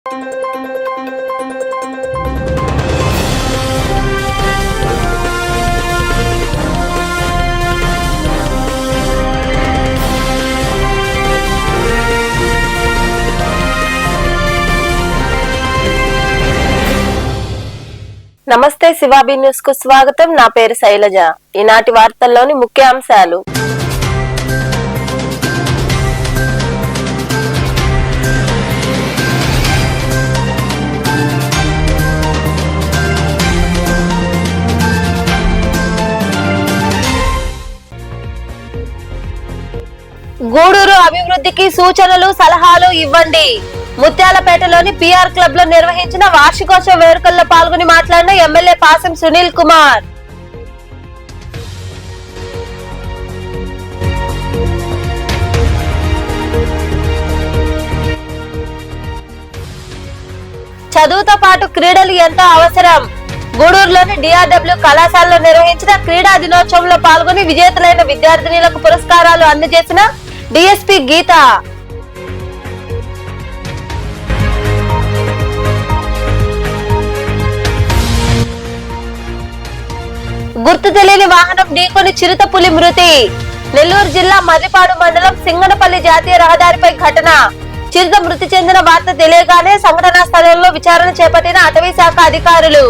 నమస్తే శివాబీ న్యూస్ కు స్వాగతం. నా పేరు శైలజ. ఈనాటి వార్తల్లోని ముఖ్యాంశాలు. గూడూరు అభివృద్ధికి సూచనలు సలహాలు ఇవ్వండి. ముత్యాలపేటలోని పిఆర్ క్లబ్ లో నిర్వహించిన వార్షికోత్సవ వేడుకల్లో పాల్గొని మాట్లాడిన ఎమ్మెల్యే పాసం సునీల్ కుమార్. చదువుతో పాటు క్రీడలు ఎంతో అవసరం. గూడూరులోని డిఆర్డబ్ల్యూ కళాశాలలో నిర్వహించిన క్రీడా దినోత్సవంలో పాల్గొని విజేతలైన విద్యార్థినులకు పురస్కారాలు అందజేసిన డిఎస్పీ గీత. గుర్తు తెలియని వాహనం ఢీకొని చిరుతపులి మృతి. నెల్లూరు జిల్లా మర్రిపాడు మండలం సింగనపల్లి జాతీయ రహదారిపై ఘటన. చిరుత మృతి చెందిన వార్త తెలియగానే సంఘటనా స్థలంలో విచారణ చేపట్టిన అటవీ శాఖ అధికారులు.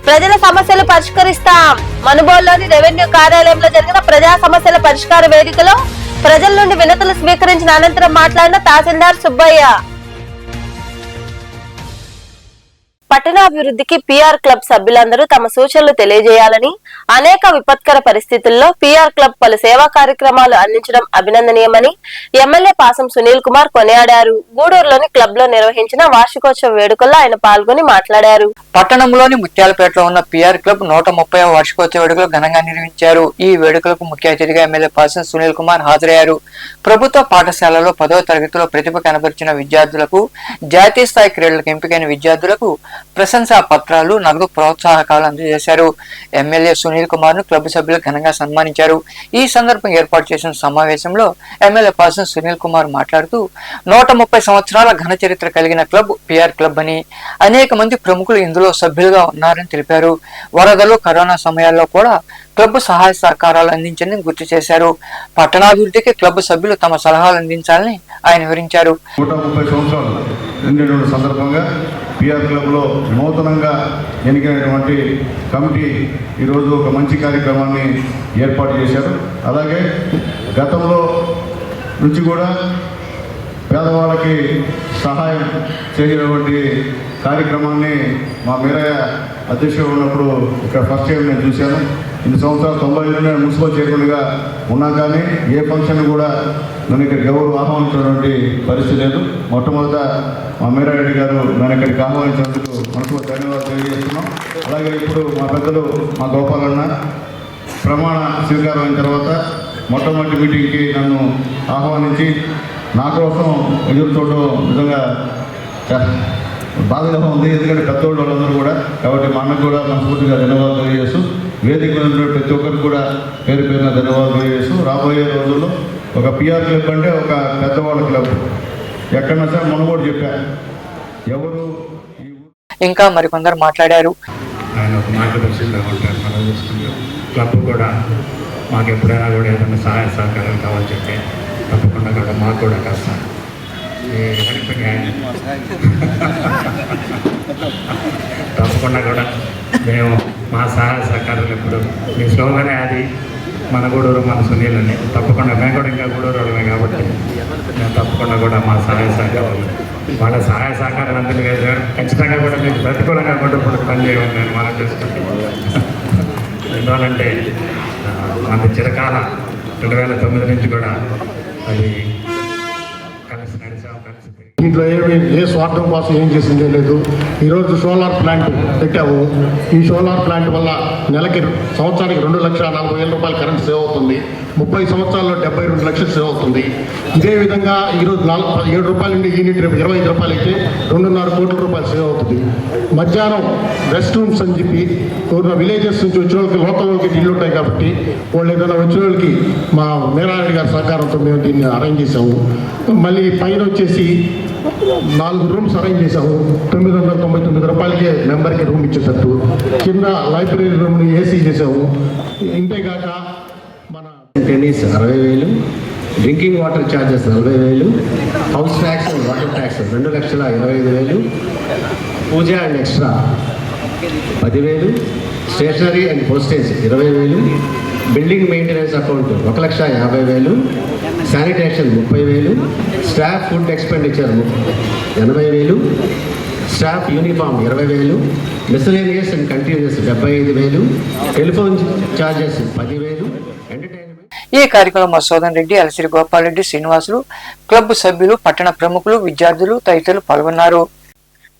ప్రజల సమస్యలు పరిష్కరిస్తాం. మనుబోలులోని రెవెన్యూ కార్యాలయంలో జరిగిన ప్రజా సమస్యల పరిష్కార వేదికలో ప్రజల నుండి వినతులు స్వీకరించిన అనంతరం మాట్లాడిన తహసీల్దార్ సుబ్బయ్య. పట్టణాభివృద్ధికి పిఆర్ క్లబ్ సభ్యులందరూ తమ సూచనలు తెలియజేయాలని, అనేక విపత్కర పరిస్థితుల్లో పిఆర్ క్లబ్ పలు సేవా కార్యక్రమాలు అందించడం అభినందనీయమని ఎమ్మెల్యే పాసం సునీల్ కుమార్ కొనియాడారు. గూడూరులోని క్లబ్ లో నిర్వహించిన వార్షికోత్సవ వేడుకల్లో ఆయన పాల్గొని మాట్లాడారు. పట్టణంలోని ముత్యాలపేటలో ఉన్న పిఆర్ క్లబ్ 130వ వార్షికోత్సవ వేడుకలు ఘనంగా నిర్వహించారు. ఈ వేడుకలకు ముఖ్య అతిథిగా ఎమ్మెల్యే పాసం సునీల్ కుమార్ హాజరయ్యారు. ప్రభుత్వ పాఠశాలలో 10వ తరగతిలో ప్రతిభ కనబరిచిన విద్యార్థులకు, జాతీయ స్థాయి క్రీడలకు ఎంపికైన విద్యార్థులకు ప్రశంసా పత్రాలు, నగదు ప్రోత్సాహకాలు అందజేశారు. ఎమ్మెల్యే సునీల్ కుమార్ ను క్లబ్ సభ్యులు ఘనంగా సన్మానించారు. ఈ సందర్భంగా ఏర్పాటు చేసిన సమావేశంలో ఎమ్మెల్యే పాసం సునీల్ కుమార్ మాట్లాడుతూ 130 సంవత్సరాల ఘన చరిత్ర కలిగిన క్లబ్ పిఆర్ క్లబ్ అని, అనేక మంది ప్రముఖులు ఇందులో సభ్యులుగా ఉన్నారని తెలిపారు. వరదలు, కరోనా సమయాల్లో కూడా క్లబ్ సహాయ సహకారాలు అందించని గుర్తు చేశారు. పట్టణాభివృద్ధికి క్లబ్ సభ్యులు తమ సలహాలు అందించాలని ఆయన వివరించారు. సందర్భంగా పిఆర్ క్లబ్లో నూతనంగా ఎన్నికైనటువంటి కమిటీ ఈరోజు ఒక మంచి కార్యక్రమాన్ని ఏర్పాటు చేశారు. అలాగే గతంలో నుంచి కూడా పేదవాళ్ళకి సహాయం చేసినటువంటి కార్యక్రమాన్ని మా మీరయ్య అధ్యక్షుడు ఉన్నప్పుడు ఇక్కడ ఫస్ట్ టైం నేను చూశాను. ఇన్ని సంవత్సరాలు 90 నేను మున్సిపల్ చైర్మన్గా ఉన్నా కానీ ఏ ఫంక్షన్ కూడా నన్ను ఇక్కడికి ఎవరు ఆహ్వానించినటువంటి పరిస్థితి లేదు. మొట్టమొదట మా మీరారెడ్డి గారు నన్ను ఇక్కడికి ఆహ్వానించినందుకు మనసు ధన్యవాదాలు తెలియజేస్తున్నాం. అలాగే ఇప్పుడు మా పెద్దలు మా గోపాలన్న ప్రమాణ స్వీకారం అయిన తర్వాత మొట్టమొదటి మీటింగ్కి నన్ను ఆహ్వానించి నా కోసం ఎదురు చూడడం నిజంగా బాధగా ఉంది. ఎందుకంటే పెద్దోళ్ళు వాళ్ళందరూ కూడా, కాబట్టి మా అన్నకు కూడా మనస్ఫూర్తిగా ధన్యవాదాలు తెలియజేస్తూ, వేదిక మీద ప్రతి ఒక్కరికి కూడా పేరు పేరున ధన్యవాదాలు తెలియజేస్తూ, రాబోయే రోజుల్లో ఒక పిఆర్ క్లబ్ అంటే ఒక పెద్దవాళ్ళ క్లబ్ ఎక్కడన్నా సరే మనం కూడా చెప్పారు. ఎవరు ఇంకా మరికొందరు మాట్లాడారు. ఆయన ఒక మార్గదర్శిగా ఉంటారు. మనం చూసుకుంటాం క్లబ్ కూడా మాకు ఎప్పుడైనా కూడా ఏదైనా సహాయ సహకారాలు కావాలని చెప్పి తప్పకుండా కూడా మాకు కూడా కాస్త తప్పకుండా కూడా మేము మా సహాయ సహకారాలు ఎప్పుడు మీ స్లోగానే అది మన గూడూరు మన సునీల్ అని తప్పకుండా మేము కూడా ఇంకా గూడూరు వాళ్ళమే కాబట్టి మేము తప్పకుండా కూడా మా సహాయ సహకారాలు వాళ్ళ సహాయ సహకారాలు అందరినీ ఖచ్చితంగా కూడా మీకు ప్రతికూలంగా కూడా ఇప్పుడు పనిచేయమని నేను మనం చేసుకుంటాం. ఎందువల్లంటే మన చిరకాల 2009 నుంచి కూడా అది కలిసి నడిచాము, కలిసి దీంట్లో ఏ స్వార్థం కోసం ఏం చేసిందే లేదు. ఈరోజు సోలార్ ప్లాంట్ పెట్టాము. ఈ సోలార్ ప్లాంట్ వల్ల నెలకి సంవత్సరానికి 2,40,000 రూపాయలు కరెంట్ సేవ్ అవుతుంది. 30 సంవత్సరాల్లో 72 లక్షలు సేవ్ అవుతుంది. ఇదే విధంగా ఈరోజు 7 రూపాయల నుండి యూనిట్ రేపు 25 రూపాయలు అయితే 2.5 కోట్ల రూపాయలు సేవ్ అవుతుంది. మధ్యాహ్నం రెస్ట్ రూమ్స్ అని చెప్పి విలేజెస్ నుంచి వచ్చిన వాళ్ళకి లోకల్ వాళ్ళకి ఇల్లు ఉంటాయి కాబట్టి వాళ్ళు ఏదైనా వచ్చిన వాళ్ళకి మా మేరారెడ్డి గారి సహకారంతో మేము దీన్ని అరేంజ్ చేసాము. మళ్ళీ పైన వచ్చేసి 4 రూమ్స్ అరేంజ్ చేసాము. 999 రూపాయలకే మెంబర్కి రూమ్ ఇచ్చేటట్టు. కింద లైబ్రరీ రూమ్ని ఏసీ చేసాము. ఇంతేగాక మన tennis 60,000, drinking water charges 40,000, house tax water tax 2,25,000, puja and extra 10,000, stationery and postage 20,000, building maintenance account 1,50,000, sanitation 30,000, staff food expenditure 80,000, staff uniform 20,000, miscellaneous and continuous 75,000, telephone charges 10,000, entertainment. ఈ కార్యక్రమంలో Sodan Reddy, Alasiri Gopal Reddy, Srinivasulu, club సభ్యులు, పట్టణ ప్రముఖులు, విద్యార్థులు తదితరులు పాల్గొన్నారు.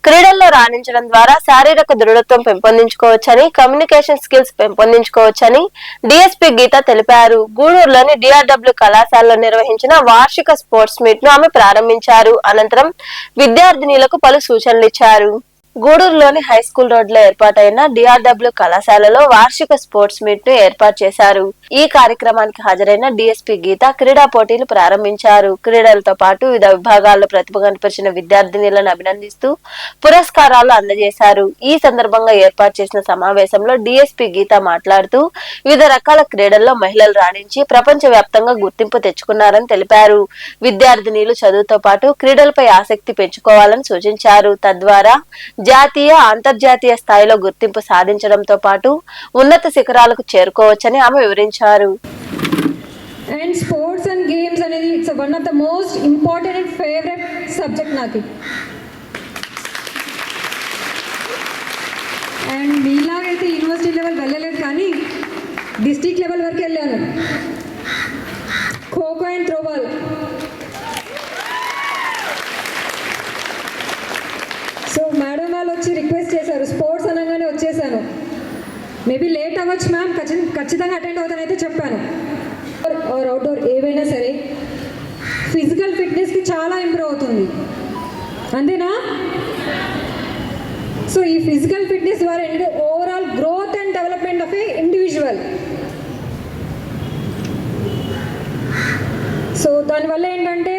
క్రీడల్లో రాణించడం ద్వారా శారీరక దృఢత్వం పెంపొందించుకోవచ్చని, కమ్యూనికేషన్ స్కిల్స్ పెంపొందించుకోవచ్చని డీఎస్పీ గీత తెలిపారు. గూడూరులోని DRW కళాశాలలో నిర్వహించిన వార్షిక స్పోర్ట్స్ మీట్ ను ఆమె ప్రారంభించారు. అనంతరం విద్యార్థినులకు పలు సూచనలు ఇచ్చారు. గూడూరులోని హైస్కూల్ రోడ్లో ఏర్పాటైన DRW కళాశాలలో వార్షిక స్పోర్ట్స్ మీట్ ను ఏర్పాటు చేశారు. ఈ కార్యక్రమానికి హాజరైన డీఎస్పీ గీత క్రీడా పోటీలు ప్రారంభించారు. క్రీడలతో పాటు వివిధ విభాగాల్లో ప్రతిభ కనపరిచిన విద్యార్థినులను అభినందిస్తూ పురస్కారాలు అందజేశారు. ఈ సందర్భంగా ఏర్పాటు చేసిన సమావేశంలో డీఎస్పీ గీత మాట్లాడుతూ వివిధ రకాల క్రీడల్లో మహిళలు రాణించి ప్రపంచ వ్యాప్తంగా గుర్తింపు తెచ్చుకున్నారని తెలిపారు. విద్యార్థినులు చదువుతో పాటు క్రీడలపై ఆసక్తి పెంచుకోవాలని సూచించారు. తద్వారా జాతీయ, అంతర్జాతీయ స్థాయిలో గుర్తింపు సాధించడంతో పాటు ఉన్నత శిఖరాలకు చేరుకోవచ్చని ఆమె వివరించారు. అండ్ స్పోర్ట్స్ అండ్ గేమ్స్ అనేది it's one of the most important and favourite subject నాకు. అండ్ మీలాగైతే యూనివర్సిటీ లెవెల్ వెళ్ళలేదు, కానీ డిస్ట్రిక్ట్ లెవెల్ వరకు వెళ్ళాను. Kho kho and throwball. So madam వాళ్ళు వచ్చి రిక్వెస్ట్ చేశారు, స్పోర్ట్స్ అనగానే వచ్చేసాను. మేబీ లేట్ అవ్వచ్చు మ్యామ్, ఖచ్చితంగా అటెండ్ అవుతానైతే చెప్పాను. ఆర్ అవుట్డోర్ ఏవైనా సరే ఫిజికల్ ఫిట్నెస్కి చాలా ఇంప్రూవ్ అవుతుంది, అంతేనా? సో ఈ ఫిజికల్ ఫిట్నెస్ ద్వారా ఏంటంటే overall growth and development of A individual. So దానివల్ల ఏంటంటే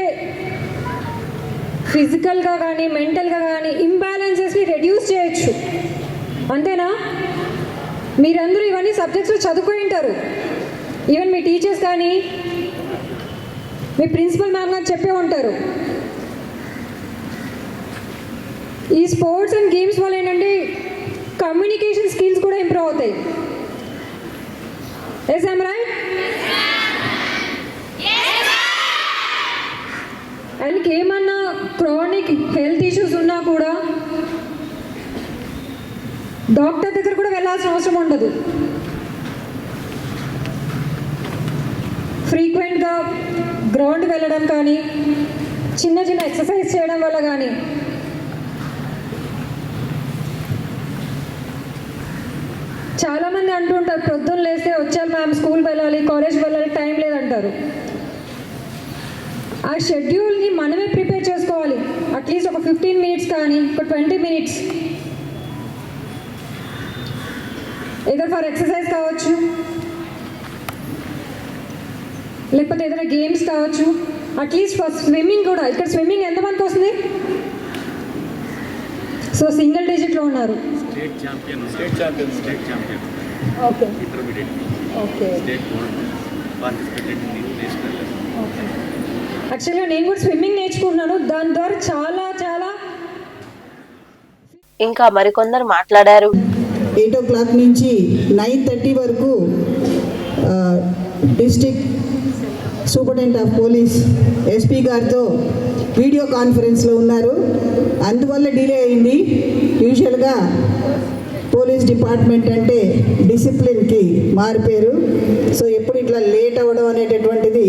ఫిజికల్గా కానీ మెంటల్గా కానీ ఇంబ్యాలెన్సెస్ని రెడ్యూస్ చేయొచ్చు, అంతేనా? మీరందరూ ఇవన్నీ సబ్జెక్ట్స్లో చదువుకొని ఉంటారు. ఈవెన్ మీ టీచర్స్ కానీ మీ ప్రిన్సిపల్ మ్యామ్ కానీ చెప్పే ఉంటారు. ఈ స్పోర్ట్స్ అండ్ గేమ్స్ వల్ల ఏంటంటే కమ్యూనికేషన్ స్కిల్స్ కూడా ఇంప్రూవ్ అవుతాయి. Yes I'm right? ఆయనకి ఏమన్నా క్రానిక్ హెల్త్ ఇష్యూస్ ఉన్నా కూడా డాక్టర్ దగ్గర కూడా వెళ్ళాల్సిన అవసరం ఉండదు. ఫ్రీక్వెంట్గా గ్రౌండ్ వెళ్ళడం కానీ, చిన్న చిన్న ఎక్సర్సైజ్ చేయడం వల్ల కానీ చాలామంది అంటుంటారు, పొద్దున్న లేస్తే వచ్చారు మ్యామ్, స్కూల్ వెళ్ళాలి, కాలేజ్ వెళ్ళాలి, టైం లేదంటారు. ఆ షెడ్యూల్ని మనమే ప్రిపేర్ చేసుకోవాలి. అట్లీస్ట్ ఒక 15 మినిట్స్ కానీ ఒక 20 మినిట్స్ ఏదో ఫర్ ఎక్సర్సైజ్ కావచ్చు, లేకపోతే ఏదైనా గేమ్స్ కావచ్చు, అట్లీస్ట్ ఫర్ స్విమ్మింగ్ కూడా. ఇక్కడ స్విమ్మింగ్ ఎంతమందికి వస్తుంది? సో సింగిల్ డిజిట్లో ఉన్నారు. Okay okay. యాక్చువల్గా నేను కూడా స్విమ్మింగ్ నేర్చుకున్నాను. దాని ద్వారా చాలా చాలా. ఇంకా మరికొందరు మాట్లాడారు. 8 o'clock నుంచి 9:30 వరకు district superintendent of police SP గారితో వీడియో కాన్ఫరెన్స్లో ఉన్నారు. అందువల్ల డిలే అయింది. యూజువల్గా పోలీస్ పోలీస్ డిపార్ట్మెంట్ అంటే డిసిప్లిన్కి మారిపోయారు. సో ఎప్పుడు ఇట్లా లేట్ అవ్వడం అనేటటువంటిది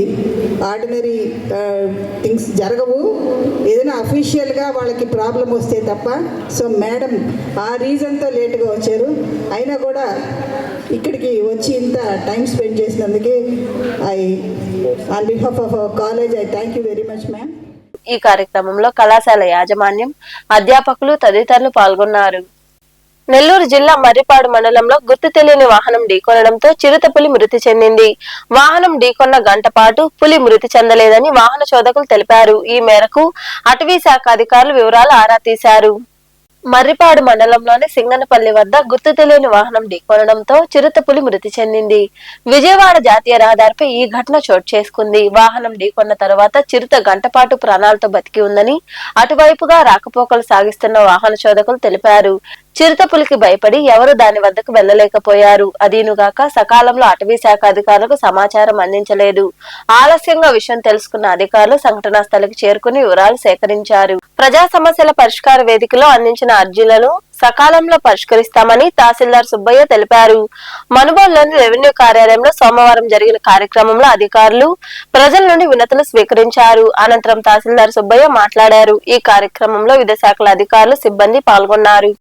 ఆర్డినరీ థింగ్స్ జరగవు. ఏదైనా అఫీషియల్గా వాళ్ళకి ప్రాబ్లం వస్తే తప్ప. సో మేడం ఆ రీజన్తో లేట్గా వచ్చారు. అయినా కూడా ఇక్కడికి వచ్చి ఇంత టైం స్పెండ్ చేసినందుకే on behalf of our college I thank you very much ma'am. ఈ కార్యక్రమంలో కళాశాల యాజమాన్యం, అధ్యాపకులు తదితరులు పాల్గొన్నారు. నెల్లూరు జిల్లా మర్రిపాడు మండలంలో గుర్తు తెలియని వాహనం ఢీకొనడంతో చిరుతపులి మృతి చెందింది. వాహనం ఢీకొన్న గంట పాటు పులి మృతి చెందలేదని వాహన చోదకులు తెలిపారు. ఈ మేరకు అటవీ శాఖ అధికారులు వివరాలు ఆరా తీశారు. మర్రిపాడు మండలంలోని సింగనపల్లి వద్ద గుర్తు తెలియని వాహనం ఢీకొనడంతో చిరుతపులి మృతి చెందింది. విజయవాడ జాతీయ రహదారిపై ఈ ఘటన చోటు చేసుకుంది. వాహనం ఢీకొన్న తర్వాత చిరుత గంటపాటు ప్రాణాలతో బతికి ఉందని అటువైపుగా రాకపోకలు సాగిస్తున్న వాహన చోదకులు తెలిపారు. చిరుతపులికి భయపడి ఎవరు దాని వద్దకు వెళ్లలేకపోయారు. అదీనుగాక సకాలంలో అటవీ శాఖ అధికారులకు సమాచారం అందించలేదు. ఆలస్యంగా విషయం తెలుసుకున్న అధికారులు సంఘటనా స్థలికి చేరుకుని వివరాలు సేకరించారు. ప్రజా సమస్యల పరిష్కార వేదికలో అందించిన అర్జీలను సకాలంలో పరిష్కరిస్తామని తహసీల్దార్ సుబ్బయ్య తెలిపారు. మనుబోలులోని రెవెన్యూ కార్యాలయంలో సోమవారం జరిగిన కార్యక్రమంలో అధికారులు ప్రజల నుండి వినతులు స్వీకరించారు. అనంతరం తహసీల్దార్ సుబ్బయ్య మాట్లాడారు. ఈ కార్యక్రమంలో వివిధ శాఖల అధికారులు, సిబ్బంది పాల్గొన్నారు.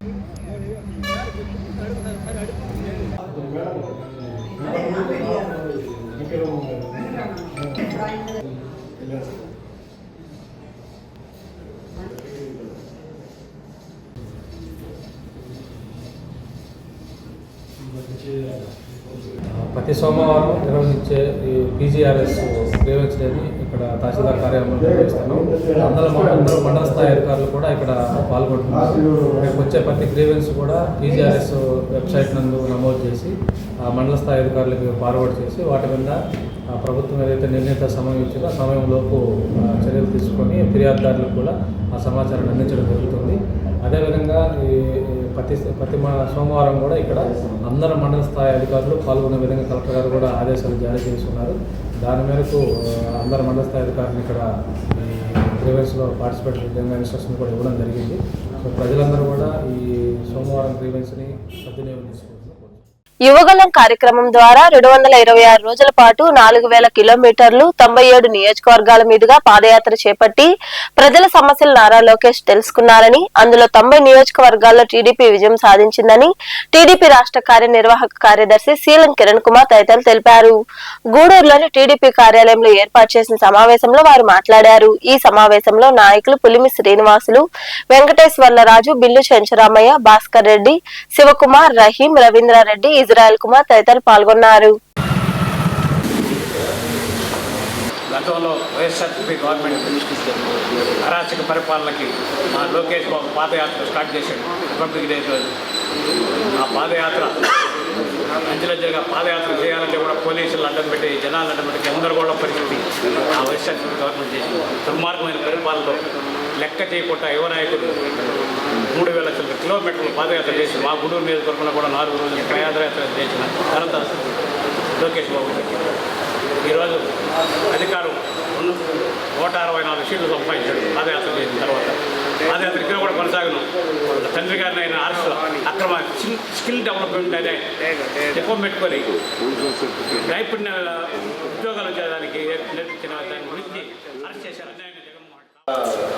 ప్రతి సోమవారం నిర్వహించే ఈ పీజీఆర్ఎస్ గ్రీవెన్స్ డేని ఇక్కడ తహసీల్దార్ కార్యాలయంలో నిర్వహిస్తున్నాం. అందరూ మండల స్థాయి అధికారులు కూడా ఇక్కడ పాల్గొంటున్నారు. ఇక్కడికి వచ్చే ప్రతి గ్రీవెన్స్ కూడా పీజీఆర్ఎస్ వెబ్సైట్ నందు నమోదు చేసి ఆ మండల స్థాయి అధికారులకు ఫార్వర్డ్ చేసి వాటి మీద ప్రభుత్వం ఏదైతే నిర్ణీత సమయం ఇచ్చిందో ఆ సమయంలోపు చర్యలు తీసుకొని ఫిర్యాదుదారులకు కూడా ఆ సమాచారాన్ని అందించడం జరుగుతుంది. అదేవిధంగా ఈ ప్రతి సోమవారం కూడా ఇక్కడ అందరు మండల స్థాయి అధికారులు పాల్గొనే విధంగా కలెక్టర్ గారు కూడా ఆదేశాలు జారీ చేస్తున్నారు. దాని మేరకు అందరు మండల స్థాయి అధికారులు ఇక్కడ ఈ గ్రీవెన్స్లో పార్టిసిపేట్ విధంగా ఇన్స్ట్రక్షన్ కూడా ఇవ్వడం జరిగింది. సో ప్రజలందరూ కూడా ఈ సోమవారం గ్రీవెన్స్ని సద్వినియోగం తీసుకుంటున్నారు. యువగలం కార్యక్రమం ద్వారా 226 రోజుల పాటు 4000 కిలోమీటర్లు 97 నియోజకవర్గాల మీదుగా పాదయాత్ర చేపట్టి ప్రజల సమస్యలు నారా లోకేష్ తెలుసుకున్నారని, అందులో 90 నియోజకవర్గాల్లో టీడీపీ విజయం సాధించిందని టీడీపీ రాష్ట్ర కార్యనిర్వాహక కార్యదర్శి శీలం కిరణ్ కుమార్ తదితరులు తెలిపారు. గూడూరులోని టీడీపీ కార్యాలయంలో ఏర్పాటు చేసిన సమావేశంలో వారు మాట్లాడారు. ఈ సమావేశంలో నాయకులు పులిమి శ్రీనివాసులు, వెంకటేశ్వర్లరాజు, బిల్లు చెంచరామయ్య, భాస్కర్ రెడ్డి, శివకుమార్, రహీం, రవీంద్రారెడ్డి, ఇజ్రాయెల్ కుమార్ తదితరులు పాల్గొన్నారు. గతంలో వైఎస్ఆర్సీపీ గవర్నమెంట్ అరాచక పరిపాలనకి మా లోకేష్ బాబు పాదయాత్ర స్టార్ట్ చేశాడు. రిపబ్లిక్ డే రోజు ఆ పాదయాత్ర అంచెలంచెలుగా పాదయాత్ర చేయాలంటే కూడా పోలీసులు అడ్డం పెట్టి, జనాలు అడ్డం పెట్టి గందరగోళ పరిస్థితి ఆ వైఎస్ఆర్సీపీ గవర్నమెంట్ చేసింది. దుర్మార్గమైన పరిపాలనలో లెక్క చేయకుండా యువ నాయకులు 3000 కిలోమీటర్లు పాదయాత్ర చేసి మా గూడూరు నియోజకవర్గంలో కూడా 4 రోజులు పాదయాత్ర చేసిన ఘనత లోకేష్ బాబు. ఈరోజు అధికారం 164 సీట్లు సంపాదించాడు పాదయాత్ర చేసిన తర్వాత. పాదయాత్ర ఇక్కడ కూడా కొనసాగను. తండ్రి గారిని ఆయన అక్రమ స్కిల్ డెవలప్మెంట్ అనే ఎక్కువ పెట్టుకొని నైపుణ్య ఉద్యోగాలు చేయడానికి నేర్పించిన దాని గురించి అరెస్ట్ చేశారు.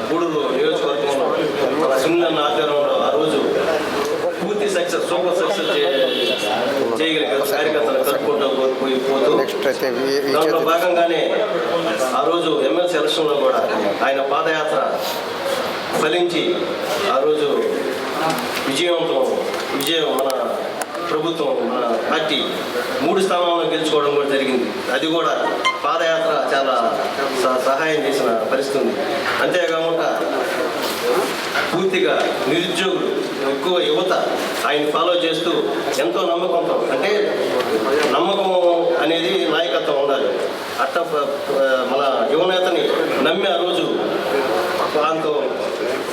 గూడూరు నియోజకవర్గంలో సింగన్న ఆధ్వర్యంలో ఆ రోజు పూర్తి సక్సెస్, సూపర్ సక్సెస్ చేయగలిగారు. కార్యకర్తలు కలుపుకుంటూ పోతూ దాంట్లో భాగంగానే ఆ రోజు ఎమ్మెల్సీ ఎలక్షన్లో కూడా ఆయన పాదయాత్ర ఫలించి ఆ రోజు విజయం మన ప్రభుత్వం, మన పార్టీ 3 స్థానాలను గెలుచుకోవడం కూడా జరిగింది. అది కూడా పాదయాత్ర చాలా సహాయం చేసిన పరిస్థితి ఉంది. అంతేకాకుండా పూర్తిగా నిరుద్యోగులు, ఎక్కువ యువత ఆయన ఫాలో చేస్తూ ఎంతో నమ్మకంతో, అంటే నమ్మకం అనేది నాయకత్వం ఉండాలి. అట్ట మన యువనేతని నమ్మి ఆ రోజు దాంతో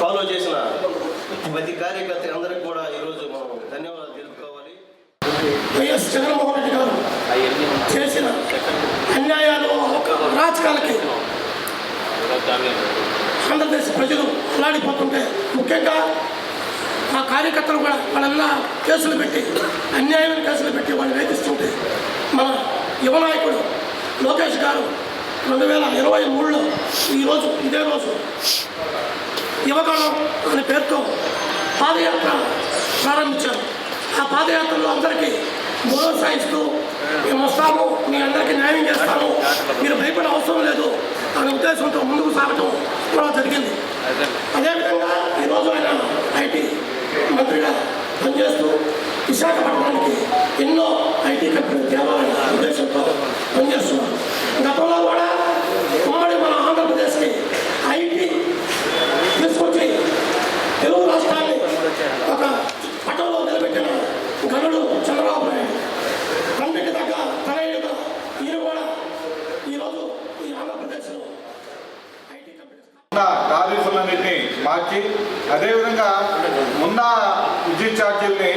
ఫాలో చేసిన ప్రతి కార్యకర్త అందరికీ కూడా ఈరోజు మనం ధన్యవాదాలు తెలుపుకోవాలి. వైఎస్ జగన్మోహన్ రెడ్డి గారు చేసిన అన్యాయాలు, రాజకాలకి ఆంధ్రప్రదేశ్ ప్రజలు అల్లాడిపోతుంటే, ముఖ్యంగా ఆ కార్యకర్తలు కూడా వాళ్ళన్నా కేసులు పెట్టి అన్యాయమైన కేసులు పెట్టి వాళ్ళు వేధిస్తుంటే మన యువ నాయకుడు లోకేష్ గారు 2023లో ఈరోజు ఇదే రోజు యువగణం అనే పేరుతో పాదయాత్ర ప్రారంభించారు. ఆ పాదయాత్రలో అందరికీ భరోసా ఇస్తూ మేము వస్తాము, మీ అందరికీ న్యాయం చేస్తాము, మీరు భయపడే అవసరం లేదు అనే ఉద్దేశంతో ముందుకు సాగటం కూడా జరిగింది. అదేవిధంగా ఈరోజు ఆయన ఐటీ మంత్రిగా పనిచేస్తూ విశాఖపట్నానికి ఎన్నో ఐటీ కంపెనీలు తేవాలనే ఉద్దేశంతో పనిచేస్తున్నారు. గతంలో కూడా ఉమ్మడి మన ఆంధ్రప్రదేశ్కి ఐటీ తీసుకొచ్చి తెలుగు రాష్ట్రాన్ని ఒక పటంలో నిలబెట్టిన గనుడు చంద్రబాబు నాయుడు. తండ్రికి తగ్గ తనయుడుగా ఈయన కూడా ఈరోజు ఈ ఆంధ్రప్రదేశ్లో ఐటీ కంపెనీ టారిఫ్లన్నింటినీ మార్చి అదేవిధంగా ఉన్న విద్యుత్ ఛార్జీల్ని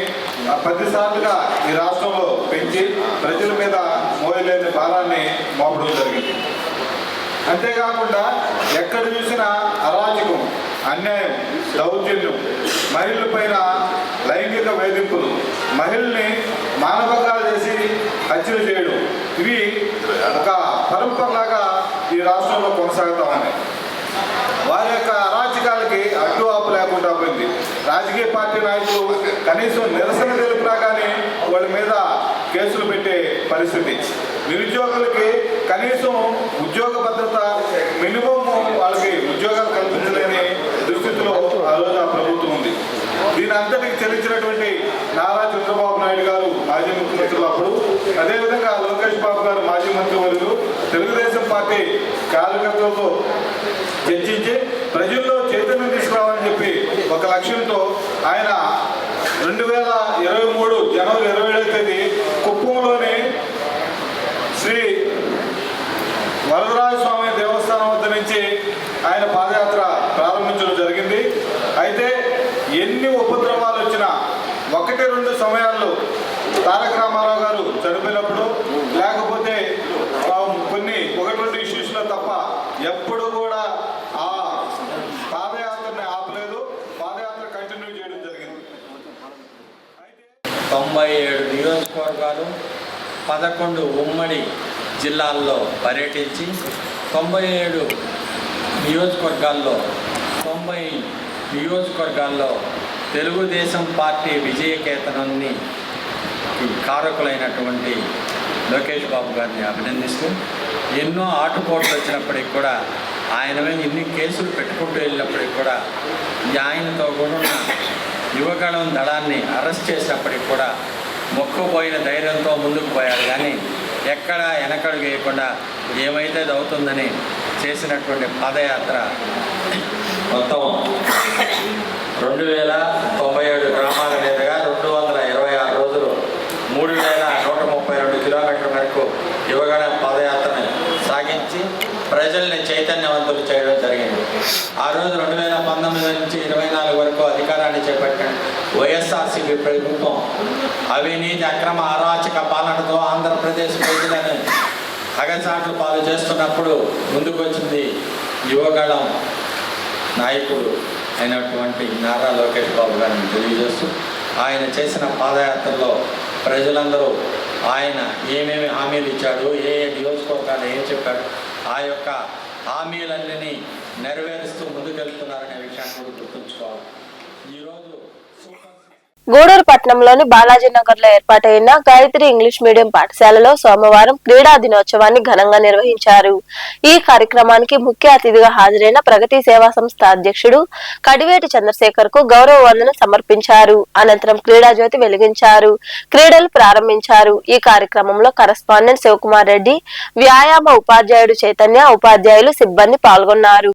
10 సార్లుగా ఈ రాష్ట్రంలో పెంచి ప్రజల మీద మోయలేని భారాన్ని మోపడం జరిగింది. అంతేకాకుండా ఎక్కడ చూసినా అరాచకం, అన్యాయం, దౌర్జన్యం, మహిళలపైన లైంగిక వేధింపులు, మహిళల్ని మానభంగాలు చేసి హత్యలు చేయడం, ఇవి ఒక పరంపరలాగా ఈ రాష్ట్రంలో కొనసాగుతామని వారి యొక్క అరాచకాలకి అడ్డు ఆపు లేకుండా పోయింది. రాజకీయ పార్టీ నాయకులు కనీసం నిరసన తెలిపినా కానీ వాళ్ళ మీద కేసులు పెట్టే పరిస్థితి, నిరుద్యోగులకి కనీసం ఉద్యోగ భద్రత మినిమం వాళ్ళకి ఉద్యోగాలు కల్పించలేని దుస్థితిలో ఆ రోజు ఆ ప్రభుత్వం ఉంది. దీని అంతటికి చెల్లించినటువంటి నారా చంద్రబాబు నాయుడు గారు మాజీ ముఖ్యమంత్రులు అప్పుడు, అదేవిధంగా లోకేష్ బాబు గారు మాజీ మంత్రివర్యులు తెలుగుదేశం పార్టీ కార్యకర్తలతో చర్చించి ప్రజల్లో చైతన్యం తీసుకురావాలని చెప్పి ఒక లక్ష్యంతో ఆయన 2023 జనవరి 27వ తేదీ కుప్పంలోని శ్రీ వరదరాజ స్వామి దేవస్థానం వద్ద నుంచి ఆయన పాదయాత్ర ప్రారంభించడం జరిగింది. అయితే ఎన్ని ఉపద్రవాలు వచ్చినా 1-2 సమయాల్లో తారక రామారావు గారు చనిపోయినప్పుడు లేకపోతే కొన్ని 1-2 ఇష్యూస్లో తప్ప ఎప్పుడు కూడా ఆ పాదయాత్రని ఆపలేదు. పాదయాత్ర కంటిన్యూ చేయడం జరిగింది. 97 నియోజకవర్గాలు 11 ఉమ్మడి జిల్లాల్లో పర్యటించి 97 నియోజకవర్గాల్లో 90 నియోజకవర్గాల్లో తెలుగుదేశం పార్టీ విజయకేతనాన్ని కారకులైనటువంటి లోకేష్ బాబు గారిని అభినందిస్తూ ఎన్నో ఆటుపోట్లు వచ్చినప్పటికి కూడా ఆయన మీద ఇన్ని కేసులు పెట్టుకుంటూ వెళ్ళినప్పటికి కూడా ఆయనతో కూడా యువగళం దళాన్ని అరెస్ట్ చేసినప్పటికి కూడా మొక్కుపోయిన ధైర్యంతో ముందుకు పోయారు. కానీ ఎక్కడ వెనకడుగు వేయకుండా ఏమైతే అది అవుతుందని చేసినటువంటి పాదయాత్ర మొత్తం 2097 గ్రామాల మీదుగా 226 రోజులు 3132 కిలోమీటర్ల మేరకు యువగణ పాదయాత్రను సాగించి ప్రజల్ని చైతన్యవంతులు చేయడం జరిగింది. ఆ రోజు 2019 నుంచి 24 వరకు అధికారాన్ని చేపట్టిన వైఎస్ఆర్సీపీ ప్రభుత్వం అవినీతి అక్రమ అరాచక పాలనతో ఆంధ్రప్రదేశ్ ప్రజలను అగచాట్లు పాలు చేస్తున్నప్పుడు ముందుకు వచ్చింది యువగళం నాయకుడు అయినటువంటి నారా లోకేష్ బాబు గారిని తెలియజేస్తూ ఆయన చేసిన పాదయాత్రలో ప్రజలందరూ ఆయన ఏమేమి హామీలు ఇచ్చాడు, ఏ నియోజకవర్గాలు ఏం చెప్పాడు, ఆ యొక్క హామీలన్నీ నెరవేరుస్తూ ముందుకెళ్తున్నారనే విషయాన్ని కూడా గుర్తుంచుకోవాలి. ఈరోజు గూడూరు పట్టణంలోని బాలాజీ నగర్ లో ఏర్పాటైన గాయత్రి ఇంగ్లీష్ మీడియం పాఠశాలలో సోమవారం క్రీడా దినోత్సవాన్ని ఘనంగా నిర్వహించారు. ఈ కార్యక్రమానికి ముఖ్య అతిథిగా హాజరైన ప్రగతి సేవా సంస్థ అధ్యక్షుడు కడివేటి చంద్రశేఖర్ కు గౌరవ వందనం సమర్పించారు. అనంతరం క్రీడా జ్యోతి వెలిగించారు, క్రీడలు ప్రారంభించారు. ఈ కార్యక్రమంలో కరెస్పాండెంట్ శివకుమార్ రెడ్డి, వ్యాయామ ఉపాధ్యాయుడు చైతన్య, ఉపాధ్యాయులు, సిబ్బంది పాల్గొన్నారు.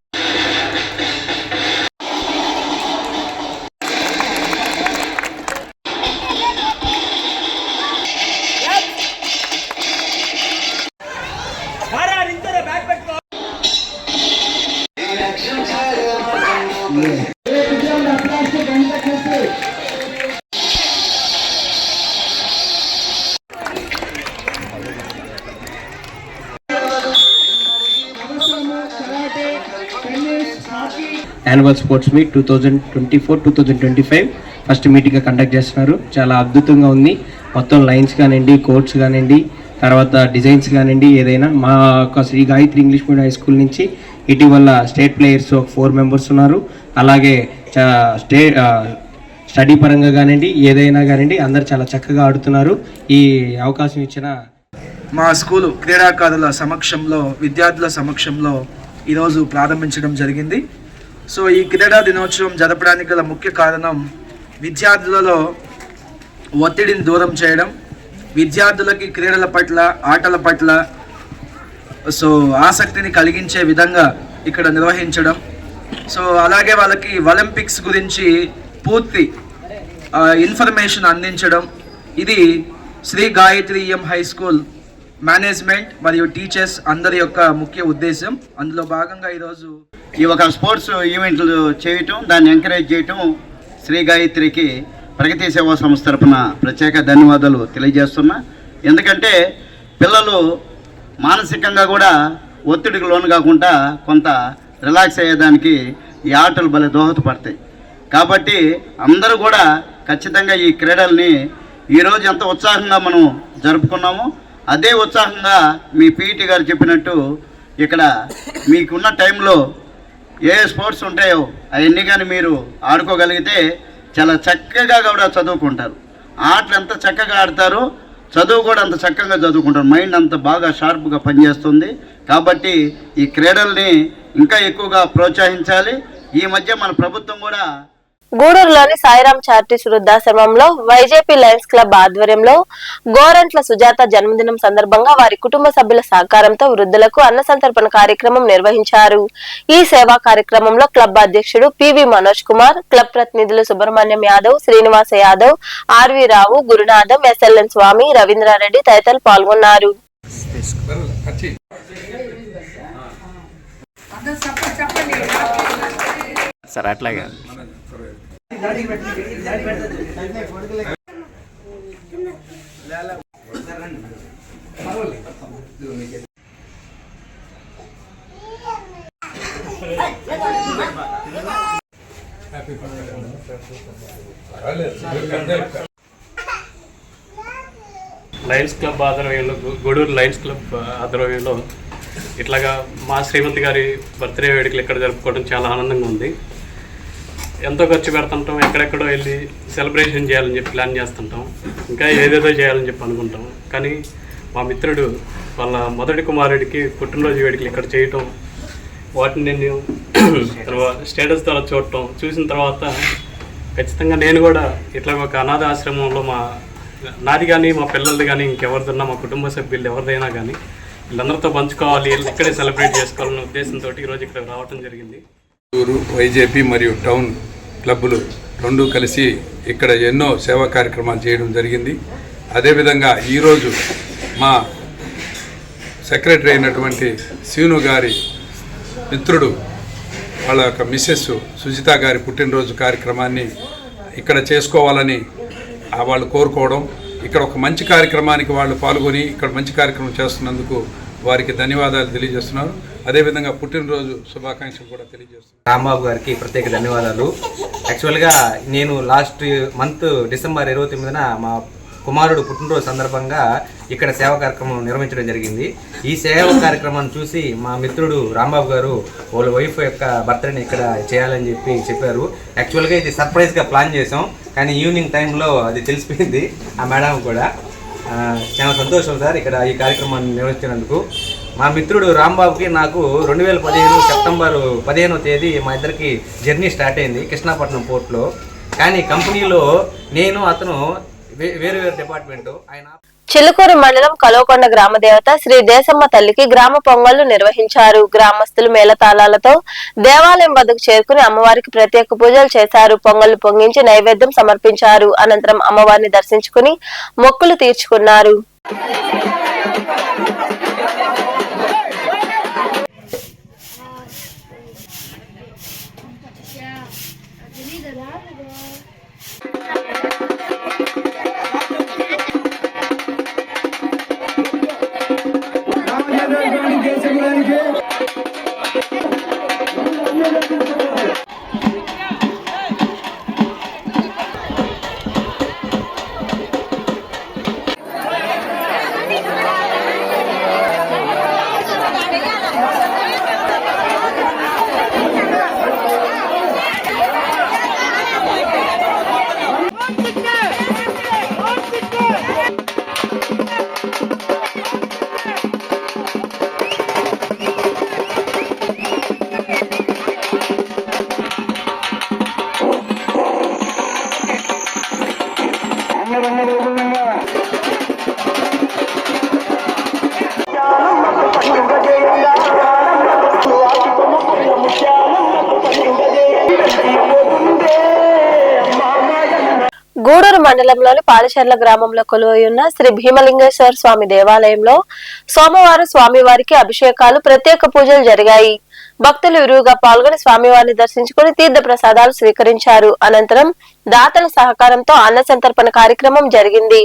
Annual Sports Meet 2024-2025 ఫస్ట్ మీటింగ్గా కండక్ట్ చేస్తున్నారు. చాలా అద్భుతంగా ఉంది. మొత్తం లైన్స్ కానివ్వండి, కోర్ట్స్ కానివ్వండి, తర్వాత డిజైన్స్ కానివ్వండి, ఏదైనా మా యొక్క Shri Gayatri English medium high school నుంచి ఇటీవల స్టేట్ ప్లేయర్స్ 4 మెంబర్స్ ఉన్నారు. అలాగే స్టడీ పరంగా కానివ్వండి, ఏదైనా కానివ్వండి, అందరు చాలా చక్కగా ఆడుతున్నారు. ఈ అవకాశం ఇచ్చిన మా స్కూలు క్రీడాకారుల సమక్షంలో, విద్యార్థుల సమక్షంలో ఈరోజు ప్రారంభించడం జరిగింది. సో ఈ క్రీడా దినోత్సవం జరపడానికి గల ముఖ్య కారణం విద్యార్థులలో ఒత్తిడిని దూరం చేయడం, విద్యార్థులకి క్రీడల పట్ల, ఆటల పట్ల సో ఆసక్తిని కలిగించే విధంగా ఇక్కడ నిర్వహించడం. సో అలాగే వాళ్ళకి ఒలింపిక్స్ గురించి పూర్తి ఇన్ఫర్మేషన్ అందించడం. ఇది Shri Gayatri high school management మరియు టీచర్స్ అందరి యొక్క ముఖ్య ఉద్దేశం. అందులో భాగంగా ఈరోజు ఈ ఒక స్పోర్ట్స్ ఈవెంట్లు చేయటం, దాన్ని ఎంకరేజ్ చేయటం శ్రీ గాయత్రికి ప్రగతి సేవా సంస్థ తరపున ప్రత్యేక ధన్యవాదాలు తెలియజేస్తున్నా. ఎందుకంటే పిల్లలు మానసికంగా కూడా ఒత్తిడికి లోను కాకుండా కొంత రిలాక్స్ అయ్యేదానికి ఈ ఆటలు భలే దోహదపడతాయి. కాబట్టి అందరూ కూడా ఖచ్చితంగా ఈ క్రీడల్ని ఈరోజు ఎంత ఉత్సాహంగా మనం జరుపుకున్నామో అదే ఉత్సాహంగా మీ పీఈటీ గారు చెప్పినట్టు ఇక్కడ మీకున్న టైంలో ఏ స్పోర్ట్స్ ఉంటాయో అవన్నీ కానీ మీరు ఆడుకోగలిగితే చాలా చక్కగా కూడా చదువుకుంటారు. ఆటలు ఎంత చక్కగా ఆడతారో చదువు కూడా అంత చక్కగా చదువుకుంటారు. మైండ్ అంత బాగా షార్ప్గా పనిచేస్తుంది. కాబట్టి ఈ క్రీడల్ని ఇంకా ఎక్కువగా ప్రోత్సహించాలి. ఈ మధ్య మన ప్రభుత్వం కూడా గూడూరులోని సాయిరాం చారిటీస్ వృద్ధాశ్రమంలో వైజేపీ లయన్స్ క్లబ్ ఆధ్వర్యంలో గోరంట్ల సుజాత జన్మదినం సందర్భంగా వారి కుటుంబ సభ్యుల సహకారంతో వృద్ధులకు అన్న సంతర్పణ కార్యక్రమం నిర్వహించారు. ఈ సేవా కార్యక్రమంలో క్లబ్ అధ్యక్షుడు పివి మనోజ్ కుమార్, క్లబ్ ప్రతినిధులు సుబ్రహ్మణ్యం యాదవ్, శ్రీనివాస యాదవ్, ఆర్వి రావు, గురునాథం, ఎస్ఎల్ఎన్ స్వామి, రవీంద్రారెడ్డి తదితరులు పాల్గొన్నారు. సార్ అట్లాగే లయన్స్ క్లబ్ ఆధ్వర్యంలో, గూడూరు లయన్స్ క్లబ్ ఆధ్వర్యంలో ఇట్లాగా మా శ్రీమతి గారి బర్త్డే వేడుకలు ఇక్కడ జరుపుకోవడం చాలా ఆనందంగా ఉంది. ఎంతో ఖర్చు పెడుతుంటాం, ఎక్కడెక్కడో వెళ్ళి సెలబ్రేషన్ చేయాలని చెప్పి ప్లాన్ చేస్తుంటాం, ఇంకా ఏదేదో చేయాలని చెప్పి అనుకుంటాం. కానీ మా మిత్రుడు వాళ్ళ మొదటి కుమారుడికి పుట్టినరోజు వేడుకలు ఇక్కడ చేయటం, వాటిని నేను స్టేటస్ ద్వారా చూసిన తర్వాత ఖచ్చితంగా నేను కూడా ఇట్లా ఒక అనాథ ఆశ్రమంలో నాది కానీ, మా పిల్లలది కానీ, ఇంకెవరిదన్నా మా కుటుంబ సభ్యులు ఎవరిదైనా కానీ వీళ్ళందరితో పంచుకోవాలి, ఇక్కడే సెలబ్రేట్ చేసుకోవాలనే ఉద్దేశంతో ఈరోజు ఇక్కడ రావడం జరిగింది. వైజేపీ మరియు టౌన్ క్లబ్బులు రెండూ కలిసి ఇక్కడ ఎన్నో సేవా కార్యక్రమాలు చేయడం జరిగింది. అదేవిధంగా ఈరోజు మా సెక్రటరీ అయినటువంటి సీను గారి మిత్రుడు వాళ్ళ యొక్క మిస్సెస్ సుజిత గారి పుట్టినరోజు కార్యక్రమాన్ని ఇక్కడ చేసుకోవాలని వాళ్ళు కోరుకోవడం, ఇక్కడ ఒక మంచి కార్యక్రమానికి వాళ్ళు పాల్గొని ఇక్కడ మంచి కార్యక్రమం చేస్తున్నందుకు వారికి ధన్యవాదాలు తెలియజేస్తున్నారు. అదేవిధంగా పుట్టినరోజు శుభాకాంక్షలు కూడా తెలియజేస్తున్నారు. రాంబాబు గారికి ప్రత్యేక ధన్యవాదాలు. యాక్చువల్గా నేను లాస్ట్ మంత్ డిసెంబర్ 29న మా కుమారుడు పుట్టినరోజు సందర్భంగా ఇక్కడ సేవా కార్యక్రమం నిర్వహించడం జరిగింది. ఈ సేవా కార్యక్రమాన్ని చూసి మా మిత్రుడు రాంబాబు గారు వాళ్ళ వైఫ్ యొక్క బర్త్డేని ఇక్కడ చేయాలని చెప్పారు. యాక్చువల్గా ఇది సర్ప్రైజ్గా ప్లాన్ చేసాం, కానీ ఈవినింగ్ టైంలో అది తెలిసిపోయింది ఆ మేడం కూడా. చాలా సంతోషం సార్ ఇక్కడ ఈ కార్యక్రమాన్ని నిర్వహించినందుకు. మా మిత్రుడు రాంబాబుకి నాకు 2015 సెప్టెంబర్ 15వ తేదీ మా ఇద్దరికి జర్నీ స్టార్ట్ అయింది కృష్ణాపట్నం పోర్ట్లో. కానీ కంపెనీలో నేను అతను వేరు డిపార్ట్మెంట్. ఆయన చిలుకూరు మండలం కలోకొండ గ్రామ దేవత శ్రీ దేశమ్మ తల్లికి గ్రామ పొంగళ్లు నిర్వహించారు. గ్రామస్తులు మేళతాళాలతో దేవాలయం వద్దకు చేరుకుని అమ్మవారికి ప్రత్యేక పూజలు చేశారు. పొంగళ్లు పొంగించి నైవేద్యం సమర్పించారు. అనంతరం అమ్మవారిని దర్శించుకుని మొక్కులు తీర్చుకున్నారు. మండలంలోని పాలచెర్ల గ్రామంలో కొలువై ఉన్న శ్రీ భీమలింగేశ్వర స్వామి దేవాలయంలో సోమవారం స్వామివారికి అభిషేకాలు, ప్రత్యేక పూజలు జరిగాయి. భక్తులు విరివిగా పాల్గొని స్వామివారిని దర్శించుకుని తీర్థ ప్రసాదాలు స్వీకరించారు. అనంతరం దాతల సహకారంతో అన్న సంతర్పణ కార్యక్రమం జరిగింది.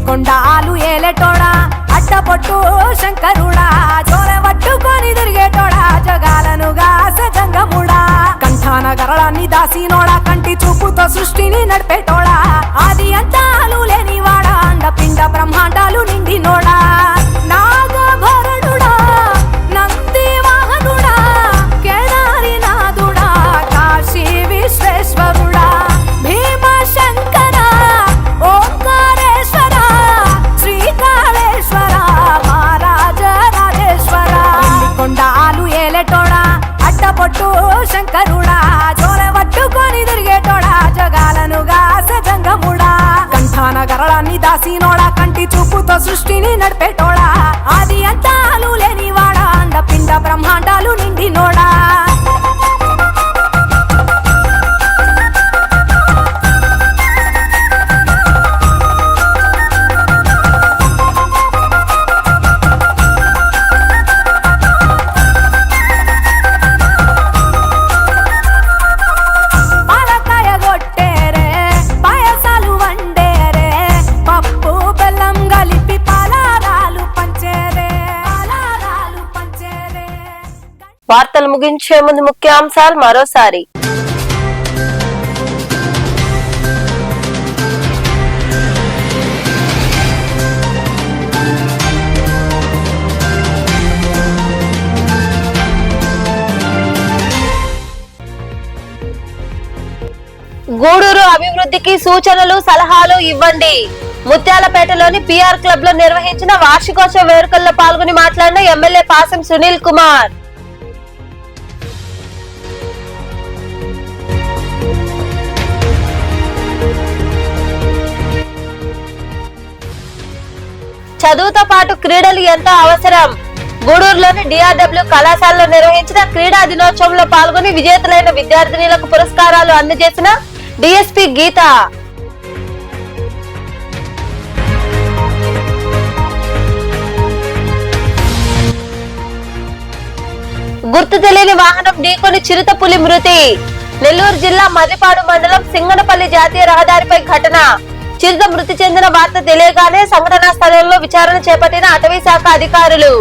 కొండాలు ఏలేటోడా అడ్డపొట్టు శంకరుడా జోర పట్టుకొని తిరిగేటోడా జగాలను గాస జంగముడా కంఠాన గరళాన్ని దాసినోడా కంటి చూపుతో సృష్టిని నడిపేటోడా ఆది అంతాలు లేనివాడా అండపిండ బ్రహ్మాండాలు నిండినోడా నాగభరణుడా నంది వాహనుడా కేదారి నాథుడా కాశీ విశ్వేశ్వరుడా భీమ శంకర ఓంకారేశ్వర శ్రీకాళేశ్వర మహారాజ రాజేశ్వర కొండాలు ఏలేటోడా అడ్డపొట్టు శంకరుడా జోర పట్టుకొని తిరిగేటోడా జగాలను గాస జంగముడా కంఠాన గరళాన్ని దాసినోడా కంటి చూపుతో సృష్టిని నడిపేటోడా ఆది అంతాలు లేనివాడా అండపిండ బ్రహ్మాండాలు నిండినోడా వార్తలు ముగించే ముందు ముఖ్యాంశాలు మరోసారి. గూడూరు అభివృద్ధికి సూచనలు, సలహాలు ఇవ్వండి. ముత్యాలపేటలోని పిఆర్ క్లబ్ లో నిర్వహించిన వార్షికోత్సవ వేడుకల్లో పాల్గొని మాట్లాడిన ఎమ్మెల్యే పాసం సునీల్ కుమార్. చదువుతో పాటు క్రీడలు ఎంతో అవసరం. గూడూరులోని డిఆర్డబ్ల్యూ కళాశాలలో నిర్వహించిన క్రీడా దినోత్సవంలో పాల్గొని విజేతలైన విద్యార్థినులకు పురస్కారాలు అందజేసిన డిఎస్పీ గీత. గుర్తు తెలియని వాహనం ఢీకొని చిరుతపులి మృతి. నెల్లూరు జిల్లా మర్రిపాడు మండలం సింగనపల్లి జాతీయ రహదారిపై ఘటన. చిరుత మృతి చెందిన వార్త తెలియగానే సంఘటనా స్థలంలో విచారణ చేపట్టిన అటవీ శాఖ అధికారులు.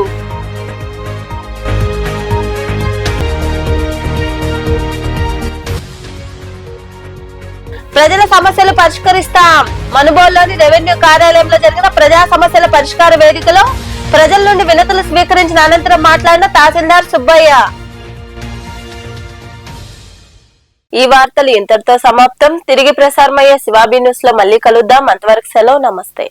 ప్రజల సమస్యలు పరిష్కరిస్తాం. మనుబోలులోని రెవెన్యూ కార్యాలయంలో జరిగిన ప్రజా సమస్యల పరిష్కార వేదికలో ప్రజల నుండి వినతులు స్వీకరించిన అనంతరం మాట్లాడిన తహసీల్దార్ సుబ్బయ్య. ఈ వార్తలు ఇంతటితో సమాప్తం. తిరిగి ప్రసారమయ్యే శివాబీ న్యూస్ లో మళ్ళీ కలుద్దాం. అంతవరకు సెలవు. నమస్తే.